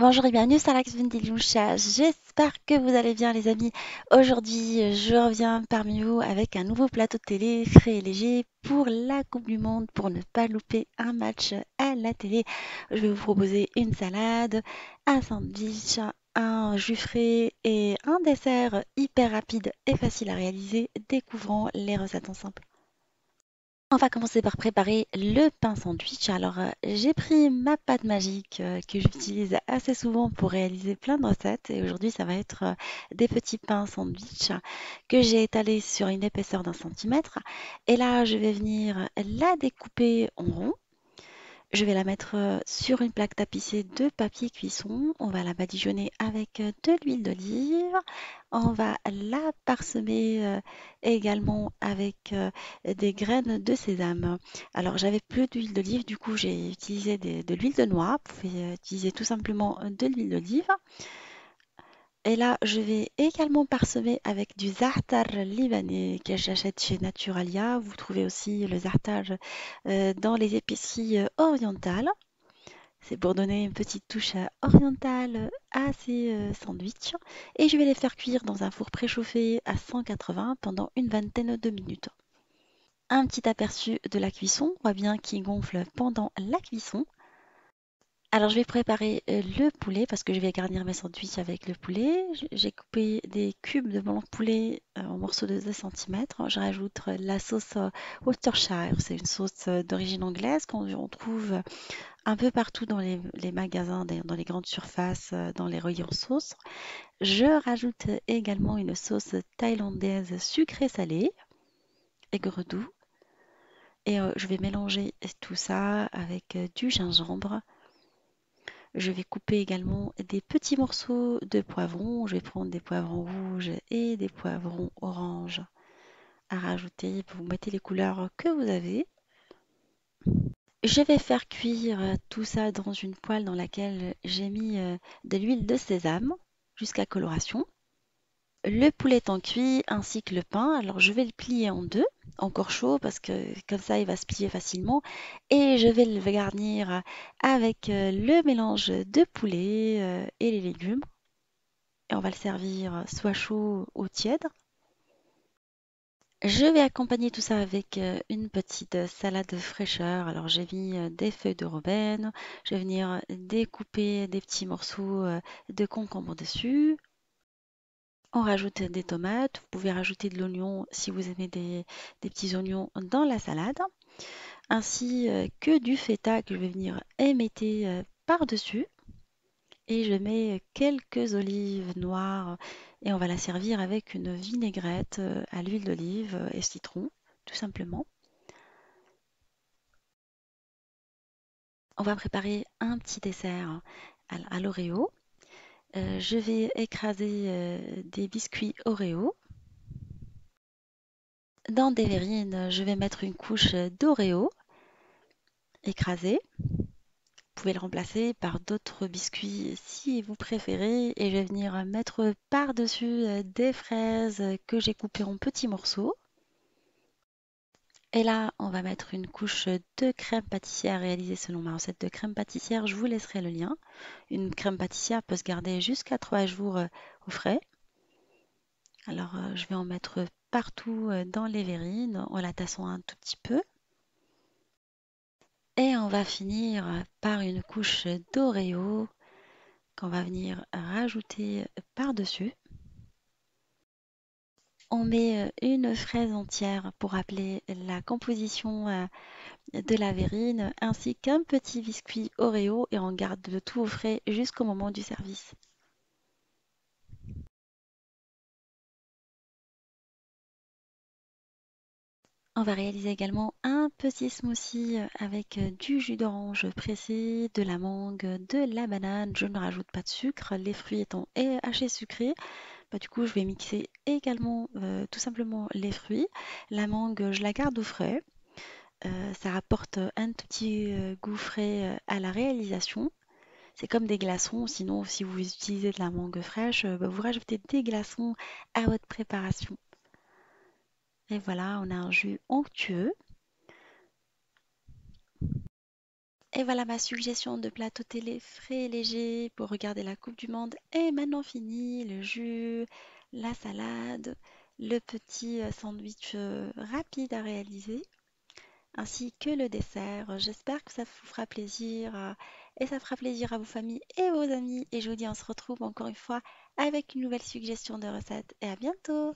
Bonjour et bienvenue sur l'Axe Vendelusha. J'espère que vous allez bien les amis. Aujourd'hui, je reviens parmi vous avec un nouveau plateau de télé frais et léger pour la Coupe du Monde pour ne pas louper un match à la télé. Je vais vous proposer une salade, un sandwich, un jus frais et un dessert hyper rapide et facile à réaliser. Découvrons les recettes ensemble. On va commencer par préparer le pain sandwich. Alors, j'ai pris ma pâte magique que j'utilise assez souvent pour réaliser plein de recettes. Et aujourd'hui, ça va être des petits pains sandwich que j'ai étalés sur une épaisseur d'1 centimètre. Et là, je vais venir la découper en rond. Je vais la mettre sur une plaque tapissée de papier cuisson. On va la badigeonner avec de l'huile d'olive. On va la parsemer également avec des graines de sésame. Alors, j'avais plus d'huile d'olive, du coup, j'ai utilisé de l'huile de noix. Vous pouvez utiliser tout simplement de l'huile d'olive. Et là, je vais également parsemer avec du za'atar libanais que j'achète chez Naturalia. Vous trouvez aussi le za'atar dans les épiceries orientales. C'est pour donner une petite touche orientale à ces sandwichs. Et je vais les faire cuire dans un four préchauffé à 180 pendant une vingtaine de minutes. Un petit aperçu de la cuisson, on voit bien qu'il gonfle pendant la cuisson. Alors je vais préparer le poulet parce que je vais garnir mes sandwichs avec le poulet. J'ai coupé des cubes de blanc de poulet en morceaux de 2 cm. Je rajoute la sauce Worcestershire. C'est une sauce d'origine anglaise qu'on trouve un peu partout dans les magasins, dans les grandes surfaces, dans les rayons sauces. Je rajoute également une sauce thaïlandaise sucrée salée, aigre doux. Et je vais mélanger tout ça avec du gingembre. Je vais couper également des petits morceaux de poivrons. Je vais prendre des poivrons rouges et des poivrons oranges à rajouter. Vous mettez les couleurs que vous avez. Je vais faire cuire tout ça dans une poêle dans laquelle j'ai mis de l'huile de sésame jusqu'à coloration. Le poulet étant cuit ainsi que le pain, alors je vais le plier en deux, encore chaud parce que comme ça il va se plier facilement. Et je vais le garnir avec le mélange de poulet et les légumes. Et on va le servir soit chaud ou tiède. Je vais accompagner tout ça avec une petite salade fraîcheur. Alors j'ai mis des feuilles de robène. Je vais venir découper des petits morceaux de concombre dessus. On rajoute des tomates. Vous pouvez rajouter de l'oignon si vous aimez des petits oignons dans la salade. Ainsi que du feta que je vais venir émietter par-dessus. Et je mets quelques olives noires et on va la servir avec une vinaigrette à l'huile d'olive et citron, tout simplement. On va préparer un petit dessert à l'Oreo. Je vais écraser des biscuits Oreo. Dans des verrines, je vais mettre une couche d'Oreo écrasée. Vous pouvez le remplacer par d'autres biscuits si vous préférez. Et je vais venir mettre par-dessus des fraises que j'ai coupées en petits morceaux. Et là, on va mettre une couche de crème pâtissière réalisée selon ma recette de crème pâtissière. Je vous laisserai le lien. Une crème pâtissière peut se garder jusqu'à 3 jours au frais. Alors, je vais en mettre partout dans les verrines en la tassant un tout petit peu. Et on va finir par une couche d'Oreo qu'on va venir rajouter par-dessus. On met une fraise entière pour rappeler la composition de la verrine ainsi qu'un petit biscuit Oreo et on garde le tout au frais jusqu'au moment du service. On va réaliser également un petit smoothie avec du jus d'orange pressé, de la mangue, de la banane. Je ne rajoute pas de sucre, les fruits étant hachés sucrés. Bah, du coup, je vais mixer également tout simplement les fruits. La mangue, je la garde au frais. Ça apporte un tout petit goût frais à la réalisation. C'est comme des glaçons, sinon si vous utilisez de la mangue fraîche, bah, vous rajoutez des glaçons à votre préparation. Et voilà, on a un jus onctueux. Et voilà ma suggestion de plateau télé frais et léger pour regarder la Coupe du Monde est maintenant finie. Le jus, la salade, le petit sandwich rapide à réaliser, ainsi que le dessert. J'espère que ça vous fera plaisir et ça fera plaisir à vos familles et vos amis. Et je vous dis, on se retrouve encore une fois avec une nouvelle suggestion de recette. Et à bientôt!